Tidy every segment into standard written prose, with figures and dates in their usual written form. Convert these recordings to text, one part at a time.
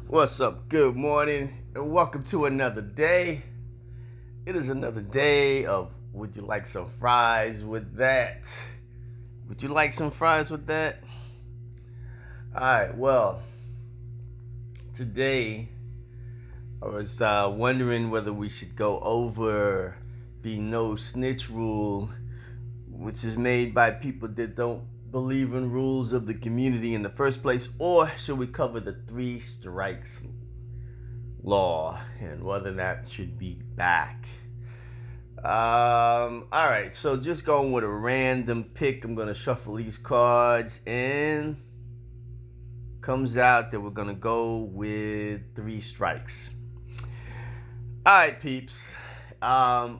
What's up? Good morning, and welcome to another day. It is another day of would you like some fries with that? Would you like some fries with that? Alright, well, today I was wondering whether we should go over the no snitch rule, which is made by people that don't believe in rules of the community in the first place, or should we cover the three strikes law and whether that should be back? All right, so just going with a random pick, I'm gonna shuffle these cards, and comes out that we're gonna go with three strikes. All right, peeps.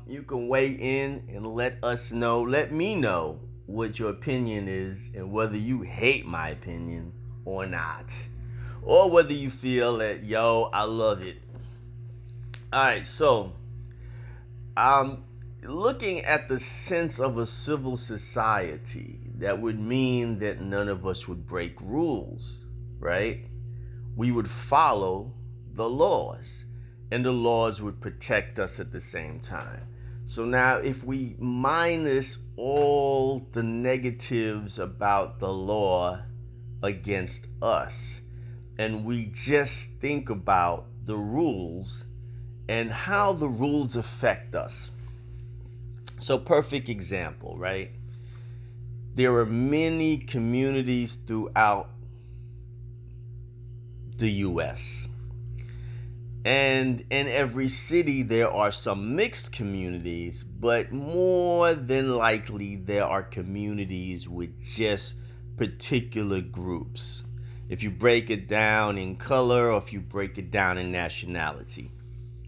You can weigh in and let me know what your opinion is and whether you hate my opinion or not, or whether you feel that I love it. All right, so looking at the sense of a civil society, that would mean that none of us would break rules, right? We would follow the laws, and the laws would protect us at the same time. So now, if we minus all the negatives about the law against us, and we just think about the rules and how the rules affect us. So, perfect example, right? There are many communities throughout the US. And in every city, there are some mixed communities, but more than likely, there are communities with just particular groups. If you break it down in color or if you break it down in nationality,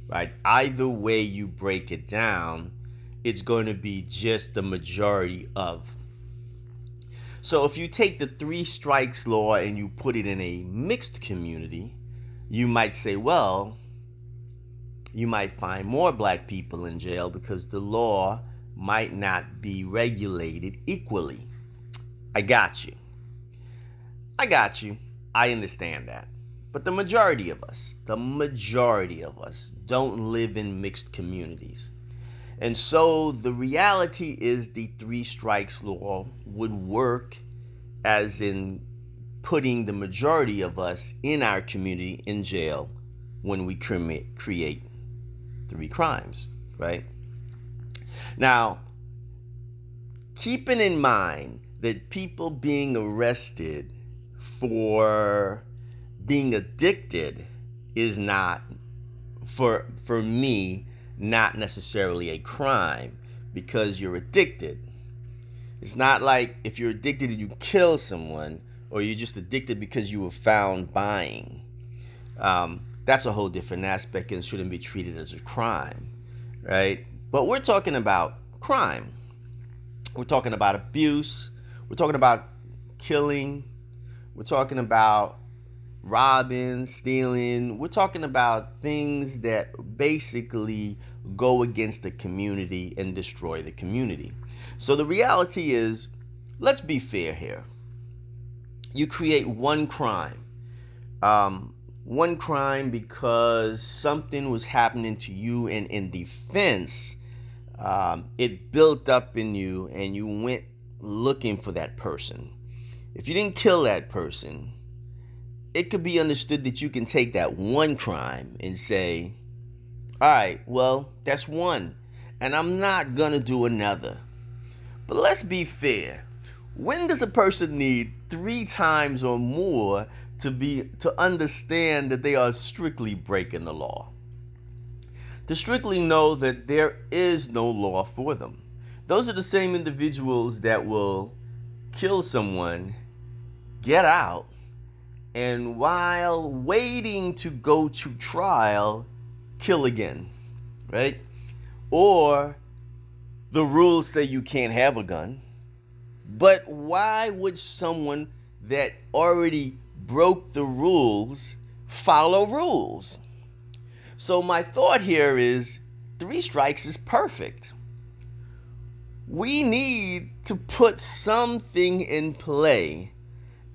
right? Either way you break it down, it's going to be just the majority of. So if you take the three strikes law and you put it in a mixed community, you might say, well, you might find more black people in jail because the law might not be regulated equally. I got you. I understand that. But the majority of us don't live in mixed communities. And so the reality is the three strikes law would work as in putting the majority of us in our community in jail when we create three crimes, right? Now, keeping in mind that people being arrested for being addicted is not, for me, not necessarily a crime because you're addicted. It's not like if you're addicted and you kill someone, or you're just addicted because you were found buying. That's a whole different aspect and shouldn't be treated as a crime, right? But we're talking about crime. We're talking about abuse. We're talking about killing. We're talking about robbing, stealing. We're talking about things that basically go against the community and destroy the community. So the reality is, let's be fair here. You create one crime. One crime because something was happening to you, and in defense, it built up in you and you went looking for that person. If you didn't kill that person, it could be understood that you can take that one crime and say, all right, well, that's one, and I'm not gonna do another. But let's be fair. When does a person need 3 times or more to understand that they are strictly breaking the law? To strictly know that there is no law for them. Those are the same individuals that will kill someone, get out, and while waiting to go to trial, kill again, right? Or the rules say you can't have a gun. But why would someone that already broke the rules follow rules? So my thought here is 3 strikes is perfect. We need to put something in play.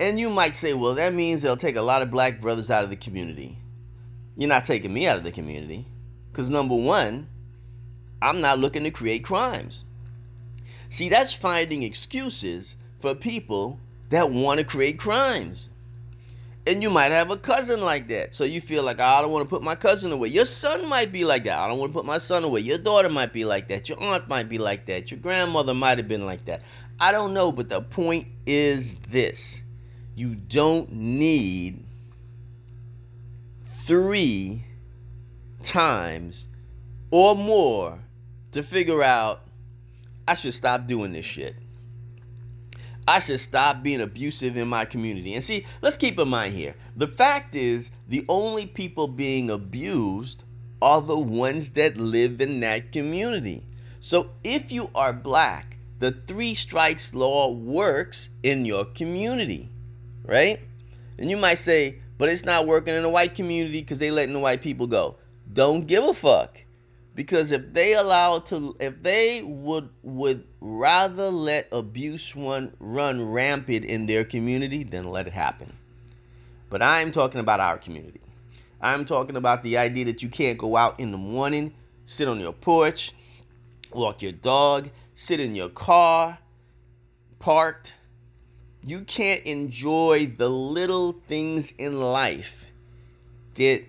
And you might say, well, that means they'll take a lot of black brothers out of the community. You're not taking me out of the community. Because number one, I'm not looking to create crimes. See, that's finding excuses for people that want to create crimes. And you might have a cousin like that. So you feel like, I don't want to put my cousin away. Your son might be like that. I don't want to put my son away. Your daughter might be like that. Your aunt might be like that. Your grandmother might have been like that. I don't know. But the point is this. You don't need 3 times or more to figure out I should stop doing this shit. I should stop being abusive in my community. And see, let's keep in mind here. The fact is, the only people being abused are the ones that live in that community. So if you are black, the 3 strikes law works in your community, right? And you might say, but it's not working in the white community because they letting the white people go. Don't give a fuck. Because if they would rather let abuse run rampant in their community, then let it happen. But I'm talking about our community. I'm talking about the idea that you can't go out in the morning, sit on your porch, walk your dog, sit in your car, parked. You can't enjoy the little things in life that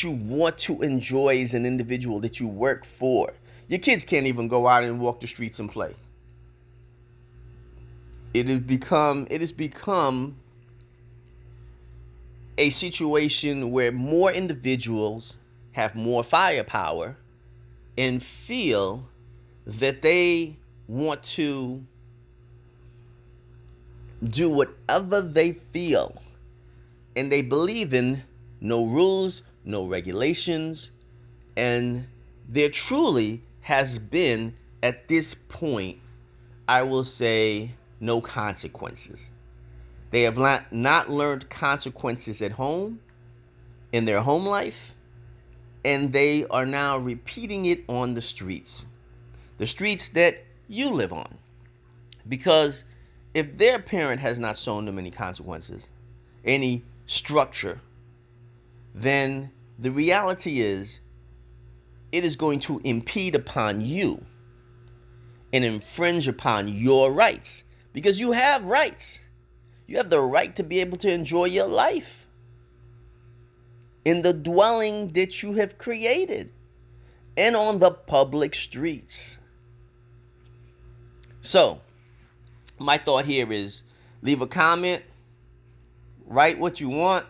you want to enjoy as an individual, that you work for. Your kids can't even go out and walk the streets and play. It has become a situation where more individuals have more firepower and feel that they want to do whatever they feel. And they believe in no rules, no regulations, and there truly has been, at this point, I will say, no consequences. They have not learned consequences at home, in their home life, and they are now repeating it on the streets that you live on. Because if their parent has not shown them any consequences, any structure, then the reality is it is going to impede upon you and infringe upon your rights, because you have rights. You have the right to be able to enjoy your life in the dwelling that you have created and on the public streets. So, my thought here is leave a comment, write what you want.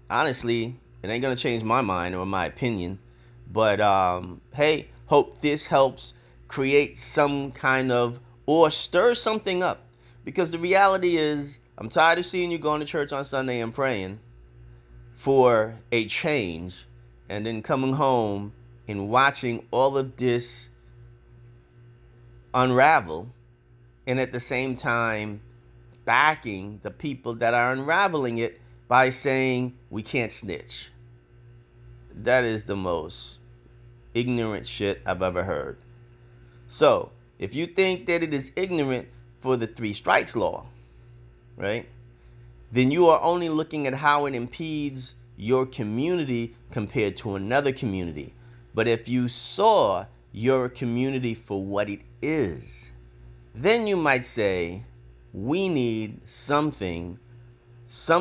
Honestly, it ain't gonna change my mind or my opinion, but hey, hope this helps create some kind of, or stir something up, because the reality is I'm tired of seeing you going to church on Sunday and praying for a change and then coming home and watching all of this unravel, and at the same time backing the people that are unraveling it by saying we can't snitch. That is the most ignorant shit I've ever heard. So, if you think that it is ignorant for the 3 strikes law, right, then you are only looking at how it impedes your community compared to another community. But if you saw your community for what it is, then you might say, we need some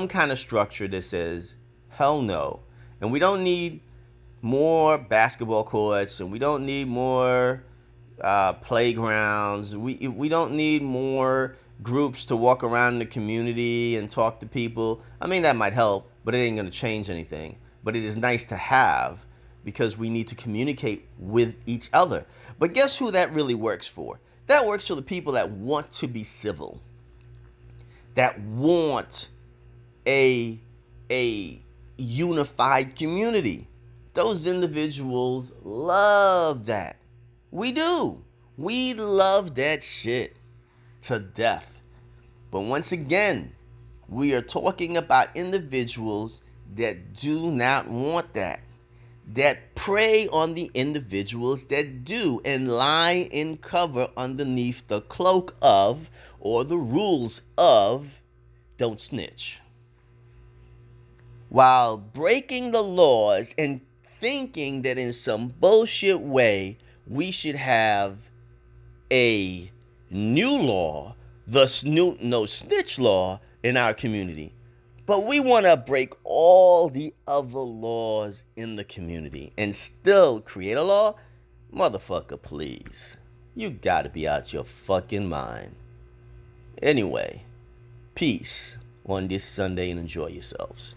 kind of structure that says, hell no. And we don't need more basketball courts, and we don't need more playgrounds. We don't need more groups to walk around the community and talk to people. I mean, that might help, but it ain't going to change anything. But it is nice to have, because we need to communicate with each other. But guess who that really works for? That works for the people that want to be civil, that want a unified community. Those individuals love that. We do. We love that shit to death. But once again, we are talking about individuals that do not want that prey on the individuals that do, and lie in cover underneath the cloak of, or the rules of, don't snitch. while breaking the laws and thinking that in some bullshit way we should have a new law, the no snitch law in our community. But we want to break all the other laws in the community and still create a law? Motherfucker, please. You gotta be out your fucking mind. Anyway, peace on this Sunday and enjoy yourselves.